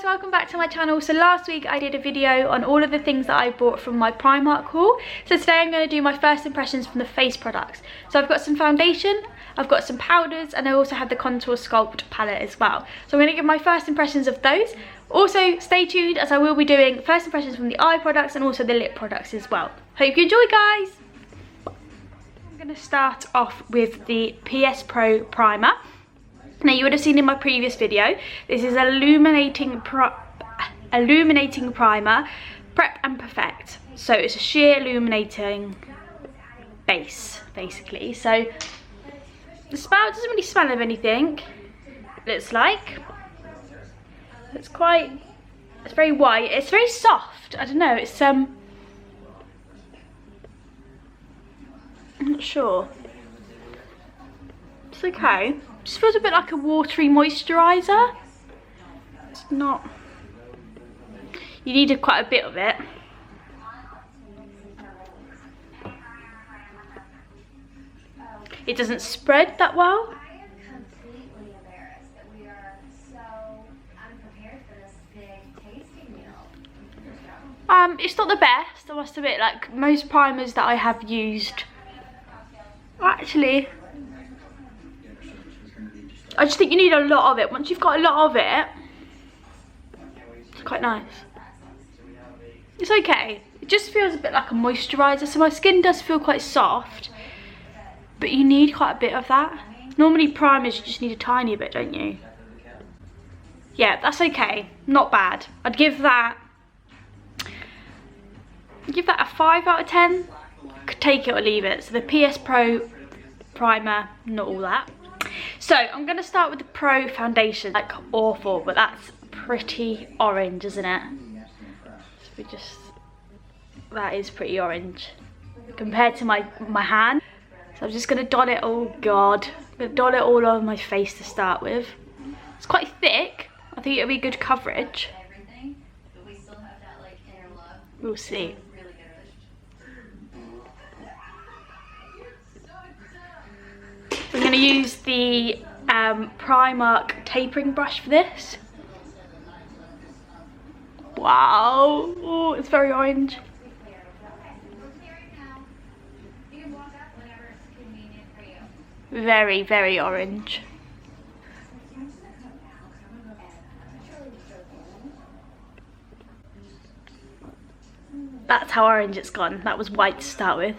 welcome back to my channel. So last week I did a video on all of the things that I bought from my Primark haul. So today I'm going to do my first impressions from the face products. So I've got some foundation, I've got some powders, and I also have the Contour Sculpt palette as well. So I'm going to give my first impressions of those. Also stay tuned as I will be doing first impressions from the eye products and also the lip products as well. Hope you enjoy, guys. I'm going to start off with the PS Pro Primer. Now you would have seen in my previous video, this is illuminating primer, prep and perfect. So it's a sheer illuminating base basically. So the spout doesn't really smell of anything, it looks like. It's very white, it's very soft. I don't know, it's I'm not sure. It's okay. Just feels a bit like a watery moisturiser. It's not. You needed quite a bit of it. It doesn't spread that well. It's not the best, I must admit. Like most primers that I have used, actually, I just think you need a lot of it. Once you've got a lot of it, it's quite nice. It's okay. It just feels a bit like a moisturiser. So my skin does feel quite soft, but you need quite a bit of that. Normally primers, you just need a tiny bit, don't you? Yeah, that's okay. Not bad. I'd give that a 5 out of 10. Could take it or leave it. So the PS Pro Primer, not all that. So I'm going to start with the Pro Foundation. Like awful, but that's pretty orange, isn't it? So that is pretty orange compared to my hand. So I'm just going to dot it, oh god, I'm going to dot it all over my face to start with. It's quite thick. I think it'll be good coverage. We'll see. I'm going to use the Primark tapering brush for this. Wow, oh, it's very orange. Very, very orange. That's how orange it's gone. That was white to start with.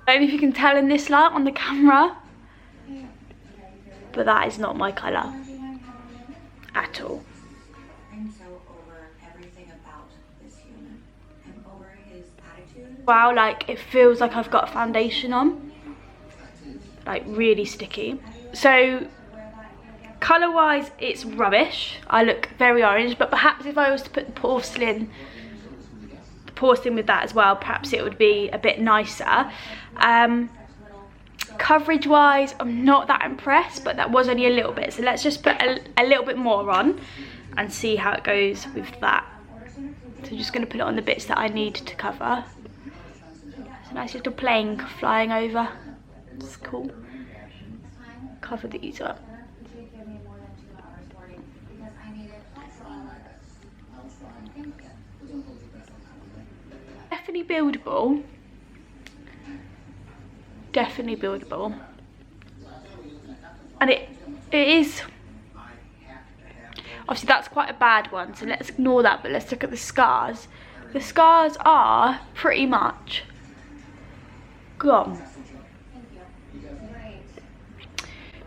I don't know if you can tell in this light on the camera, but that is not my colour at all. Wow, like it feels like I've got a foundation on, like really sticky. So colour wise it's rubbish. I look very orange, but perhaps if I was to put the porcelain with that as well, perhaps it would be a bit nicer. Coverage wise I'm not that impressed, but that was only a little bit, so let's just put a little bit more on and see how it goes with that. So I'm just going to put it on the bits that I need to cover. It's a nice little plane flying over. It's cool. Cover these up. Definitely buildable. Definitely buildable. And it is, obviously that's quite a bad one, so let's ignore that, but let's look at the scars. The scars are pretty much gone.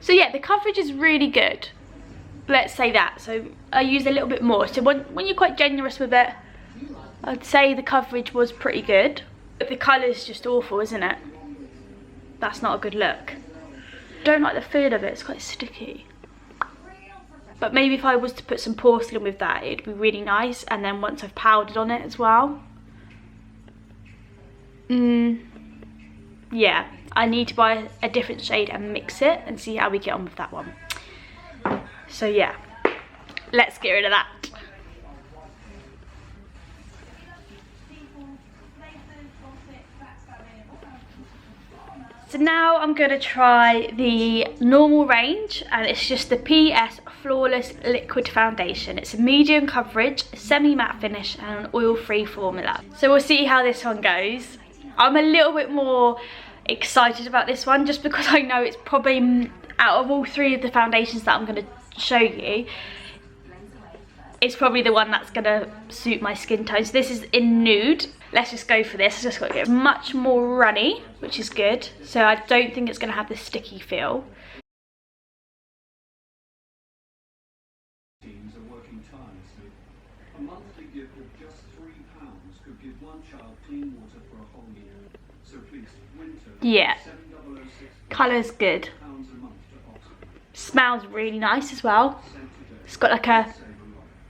So yeah, the coverage is really good. Let's say that. So I used a little bit more. So when you're quite generous with it, I'd say the coverage was pretty good. But the colour's just awful, isn't it? That's not a good look. I don't like the feel of it, it's quite sticky. But maybe if I was to put some porcelain with that, it'd be really nice. And then once I've powdered on it as well. Yeah, I need to buy a different shade and mix it and see how we get on with that one. So yeah, let's get rid of that. So now I'm going to try the normal range, and it's just the PS Flawless Liquid Foundation. It's a medium coverage, semi-matte finish and an oil-free formula. So we'll see how this one goes. I'm a little bit more excited about this one just because I know it's probably, out of all three of the foundations that I'm going to show you, it's probably the one that's going to suit my skin tone. So this is in nude. Let's just go for this. It's just got to get much more runny, which is good. So I don't think it's going to have the sticky feel. Teams are working tirelessly. A monthly gift of just £3 could give one child clean water for a whole year. So please, winter. Yeah. 7006 Colour's good. a month to Oxford. Smells really nice as well. It's got like a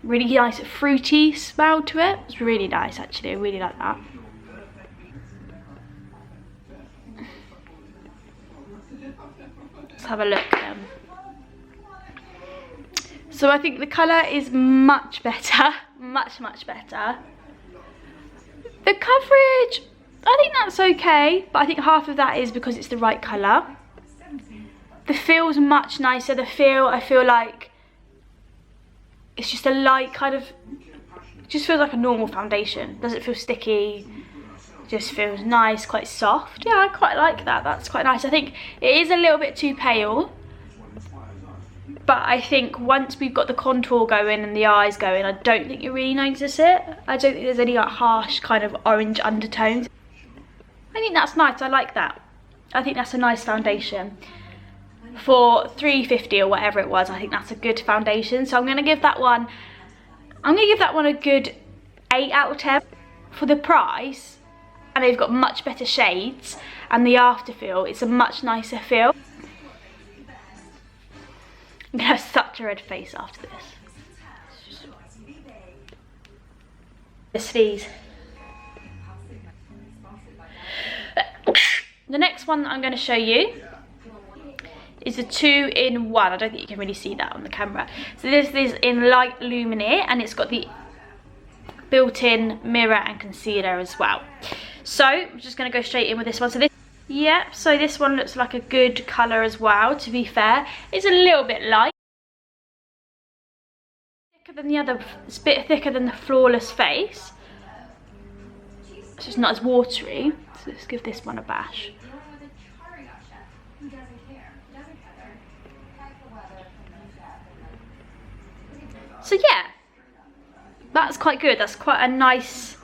really nice fruity smell to it. It's really nice actually, I really like that. Let's have a look then. So I think the colour is much better, much better. The coverage, I think that's okay, but I think half of that is because it's the right colour. The feel's much nicer. The feel, I feel like it's just a light kind of, it just feels like a normal foundation. Doesn't feel sticky, just feels nice, quite soft. Yeah, I quite like that, that's quite nice. I think it is a little bit too pale, but I think once we've got the contour going and the eyes going, I don't think you really notice it. I don't think there's any like harsh kind of orange undertones. I think that's nice, I like that. I think that's a nice foundation. For £3.50 or whatever it was, I think that's a good foundation. So I'm gonna give that one a good 8 out of 10 for the price. And they've got much better shades, and the after feel, it's a much nicer feel. I'm gonna have such a red face after this. The sleeves. The next one that I'm gonna show you is a 2-in-1. I don't think you can really see that on the camera. So this is in light luminary, and it's got the built-in mirror and concealer as well. So I'm just going to go straight in with this one. So this, yeah, so this one looks like a good colour as well, to be fair. It's a little bit light. Thicker than the other, it's a bit thicker than the Flawless Face. It's just not as watery. So let's give this one a bash. So yeah, that's quite good. That's quite a nice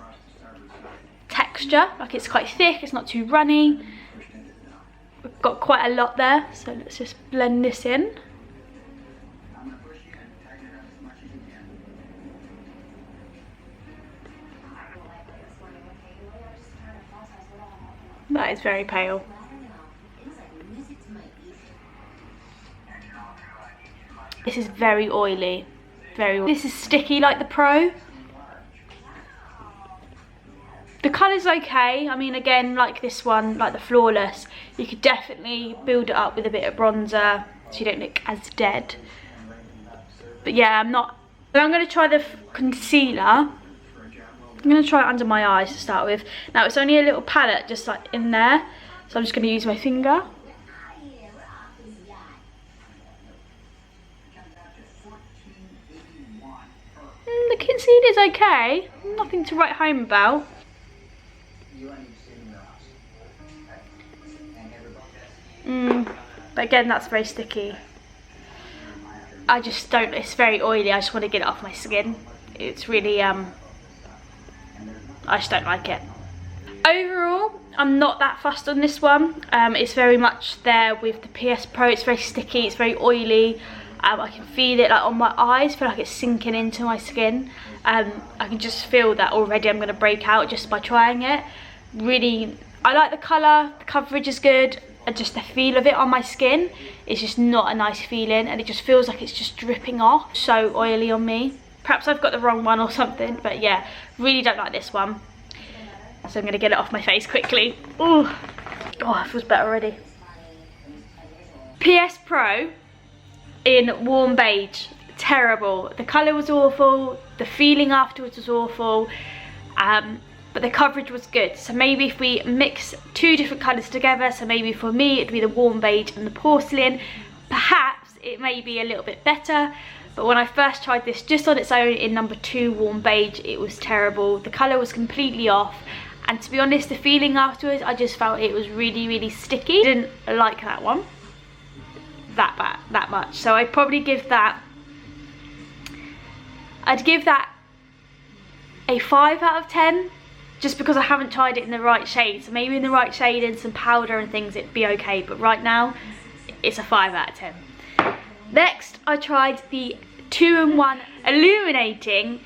texture. Like it's quite thick, it's not too runny. We've got quite a lot there, so let's just blend this in. That is very pale. This is very oily. This is sticky like the Pro. The colour's okay. I mean, again, like this one, like the Flawless, you could definitely build it up with a bit of bronzer so you don't look as dead. But yeah, I'm going to try the concealer. I'm going to try it under my eyes to start with. Now, it's only a little palette just like in there, so I'm just going to use my finger. The concealer's okay, nothing to write home about. But again, that's very sticky. I just don't, it's very oily, I just want to get it off my skin. It's really, I just don't like it. Overall, I'm not that fussed on this one. It's very much there with the PS Pro. It's very sticky, it's very oily. I can feel it like on my eyes, feel like it's sinking into my skin. I can just feel that already I'm going to break out just by trying it. Really, I like the colour, the coverage is good, and just the feel of it on my skin is just not a nice feeling, and it just feels like it's just dripping off. So oily on me. Perhaps I've got the wrong one or something, but yeah, really don't like this one. So I'm going to get it off my face quickly. Ooh. Oh, it feels better already. PS Pro in warm beige, terrible. The colour was awful, the feeling afterwards was awful. but the coverage was good. So maybe if we mix two different colours together, so maybe for me it'd be the warm beige and the porcelain, perhaps it may be a little bit better. But when I first tried this just on its own in number 2 warm beige, it was terrible. The colour was completely off, and to be honest, the feeling afterwards, I just felt it was really, really sticky. Didn't like that one that much. So I'd probably give that, a 5 out of 10, just because I haven't tried it in the right shade. So maybe in the right shade and some powder and things, it'd be okay, but right now it's a 5 out of 10. Next, I tried the 2-in-1 illuminating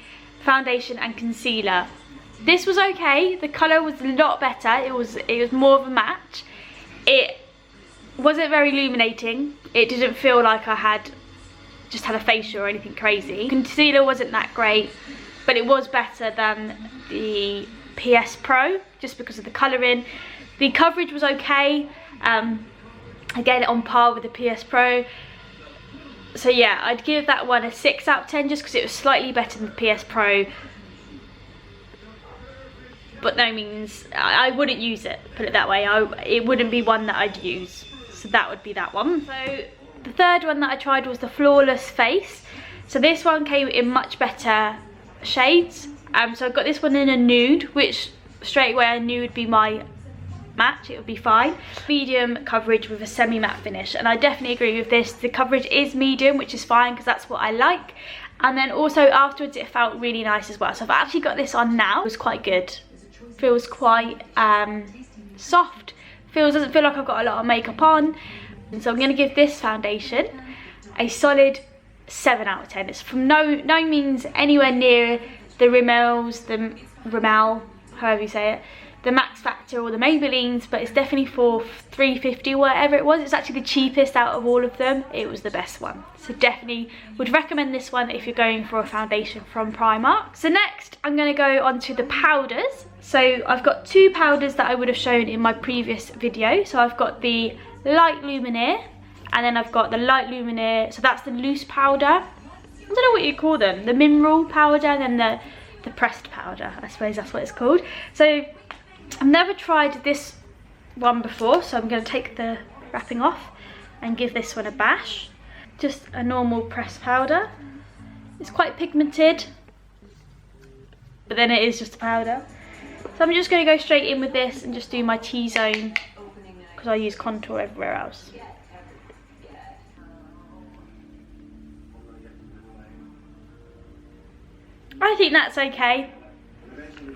foundation and concealer. This was okay. The colour was a lot better. It was more of a match. It wasn't very illuminating. It didn't feel like I had just had a facial or anything crazy. Concealer wasn't that great, but it was better than the PS Pro just because of the colouring. The coverage was okay. Again, on par with the PS Pro. So yeah, I'd give that one a 6 out of 10 just because it was slightly better than the PS Pro. But no means, I wouldn't use it, put it that way. It wouldn't be one that I'd use. So that would be that one. So the third one that I tried was the Flawless Face. So this one came in much better shades. So I got this one in a nude, which straight away I knew would be my match, it would be fine. Medium coverage with a semi-matte finish, and I definitely agree with this. The coverage is medium, which is fine because that's what I like. And then also afterwards it felt really nice as well. So I've actually got this on now. It was quite good. Feels quite soft. Doesn't feel like I've got a lot of makeup on. And so I'm going to give this foundation a solid 7 out of 10. It's from no means anywhere near the Rimmel, however you say it, the Max Factor or the Maybellines, but it's definitely for $3.50 whatever it was. It's actually the cheapest out of all of them. It was the best one. So definitely would recommend this one if you're going for a foundation from Primark. So next I'm going to go on to the powders. So I've got 2 powders that I would have shown in my previous video. So I've got the Light Luminaire, and then I've got the Light Luminaire, so that's the loose powder. I don't know what you call them, the mineral powder and then the pressed powder, I suppose that's what it's called. So I've never tried this one before, so I'm going to take the wrapping off and give this one a bash. Just a normal pressed powder. It's quite pigmented, but then it is just a powder. So I'm just going to go straight in with this and just do my T-zone because I use contour everywhere else. I think that's okay.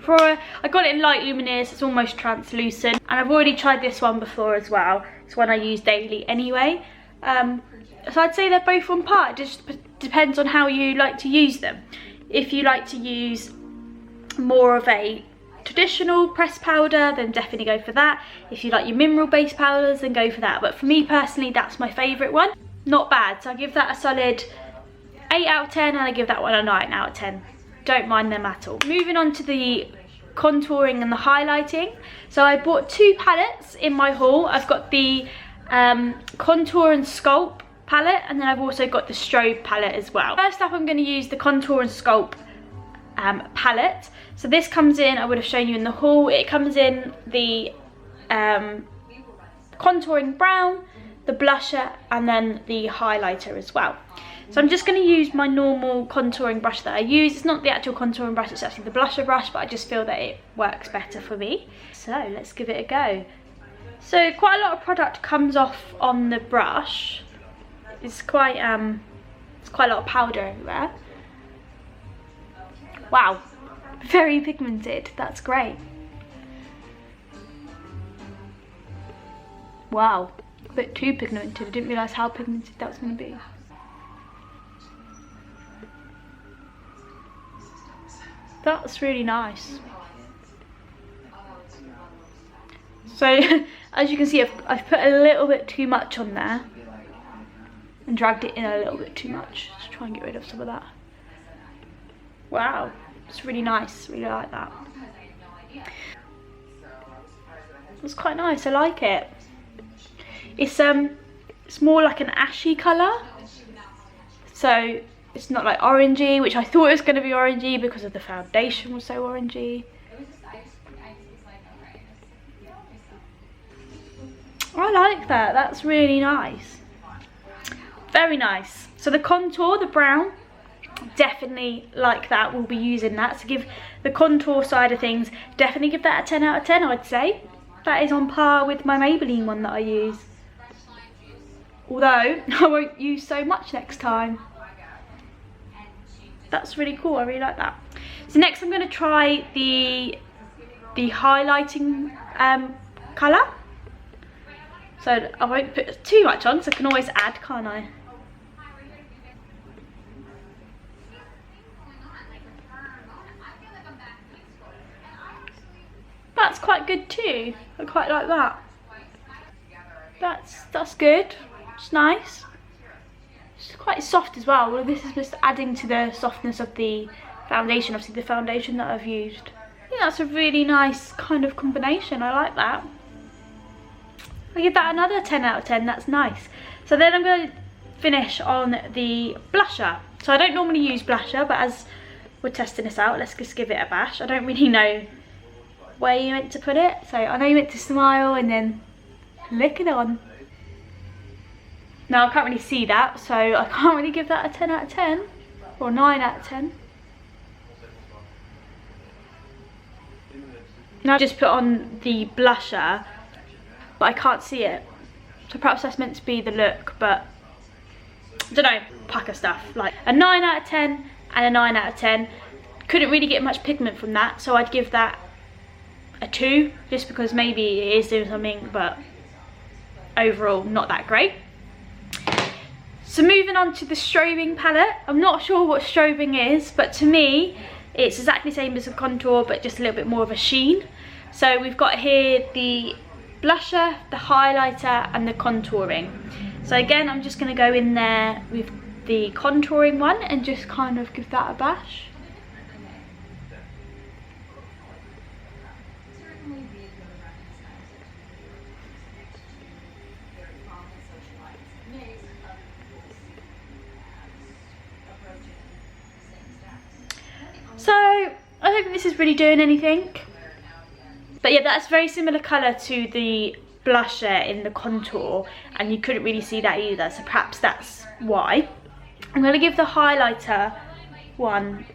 I got it in Light Luminaire, so it's almost translucent, and I've already tried this one before as well. It's one I use daily anyway. So I'd say they're both on par. It just depends on how you like to use them. If you like to use more of a traditional pressed powder, then definitely go for that. If you like your mineral based powders, then go for that. But for me personally, that's my favourite one. Not bad, so I give that a solid 8 out of 10, and I give that one a 9 out of 10. Don't mind them at all. Moving on to the contouring and the highlighting. So I bought 2 palettes in my haul. I've got the Contour and Sculpt palette, and then I've also got the Strobe palette as well. First up, I'm going to use the Contour and Sculpt palette. So this comes in, I would have shown you in the haul, it comes in the contouring brown, the blusher, and then the highlighter as well. So I'm just going to use my normal contouring brush that I use. It's not the actual contouring brush, it's actually the blusher brush, but I just feel that it works better for me. So let's give it a go. So quite a lot of product comes off on the brush. It's quite a lot of powder everywhere. Wow, very pigmented, that's great. Wow, a bit too pigmented. I didn't realise how pigmented that was going to be. That's really nice. So, as you can see, I've put a little bit too much on there and dragged it in a little bit too much. Just try and get rid of some of that. Wow, it's really nice. Really like that. It's quite nice. I like it. It's more like an ashy colour. So it's not like orangey, which I thought it was going to be orangey because of the foundation was so orangey. I like that, that's really nice. Very nice. So the contour, the brown, definitely like that. We'll be using that to give the contour side of things, definitely give that a 10 out of 10, I'd say. That is on par with my Maybelline one that I use. Although, I won't use so much next time. That's really cool, I really like that. So next I'm going to try the highlighting colour. So I won't put too much on, so I can always add, can't I? That's quite good too. I quite like that. That's good. It's nice. It's quite soft as well. Well, this is just adding to the softness of the foundation. Obviously, the foundation that I've used. I think that's a really nice kind of combination. I like that. I give that another 10 out of 10. That's nice. So then I'm going to finish on the blusher. So I don't normally use blusher, but as we're testing this out, let's just give it a bash. I don't really know where you're meant to put it. So I know you're meant to smile and then lick it on. Now I can't really see that, so I can't really give that a 10 out of 10 or 9 out of 10. Now I just put on the blusher, but I can't see it. So perhaps that's meant to be the look, but I don't know, pack of stuff. Like a 9 out of 10 and a 9 out of 10. Couldn't really get much pigment from that, so I'd give that a 2, just because maybe it is doing something, but overall not that great. So moving on to the strobing palette. I'm not sure what strobing is, but to me it's exactly the same as a contour, but just a little bit more of a sheen. So we've got here the blusher, the highlighter and the contouring. So again, I'm just going to go in there with the contouring one and just kind of give that a bash. So I don't think this is really doing anything, but yeah, that's very similar colour to the blusher in the contour, and you couldn't really see that either, so perhaps that's why. I'm going to give the highlighter one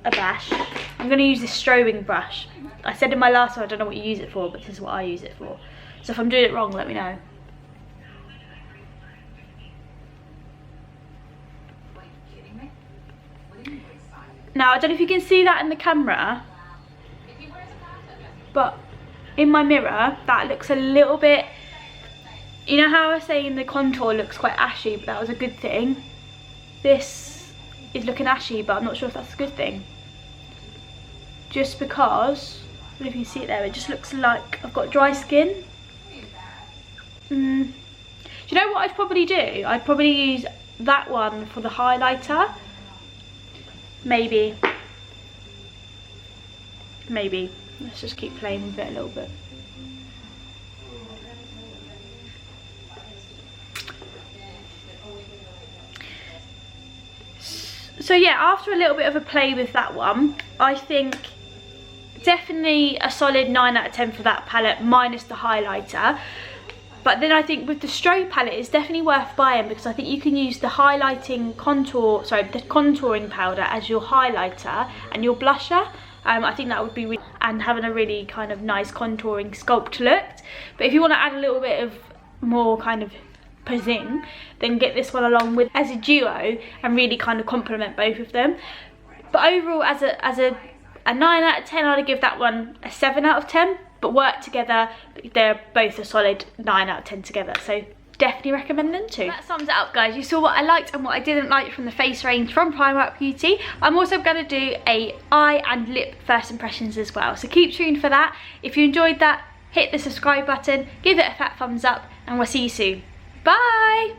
a bash. I'm going to use this strobing brush. I said in my last one I don't know what you use it for, but this is what I use it for. So if I'm doing it wrong, let me know. Now, I don't know if you can see that in the camera, but in my mirror, that looks a little bit, you know how I was saying the contour looks quite ashy, but that was a good thing. This is looking ashy, but I'm not sure if that's a good thing. Just because, I don't know if you can see it there, it just looks like I've got dry skin. Do you know what I'd probably do? I'd probably use that one for the highlighter. Maybe. Let's just keep playing with it a little bit. So yeah, after a little bit of a play with that one, I think definitely a solid 9 out of 10 for that palette, minus the highlighter. But then I think with the strobe palette, it's definitely worth buying, because I think you can use the highlighting contour, sorry, the contouring powder as your highlighter and your blusher. I think that would be really, and having a really kind of nice contouring sculpt look. But if you want to add a little bit of more kind of pizzing, then get this one along with as a duo and really kind of complement both of them. But overall, as a 9 out of 10, I'd give that one a 7 out of 10. But work together, they're both a solid 9 out of 10 together, so definitely recommend them too. That sums it up, guys. You saw what I liked and what I didn't like from the face range from Primark Beauty. I'm also going to do a eye and lip first impressions as well, so keep tuned for that. If you enjoyed that, hit the subscribe button, give it a fat thumbs up, and we'll see you soon. Bye!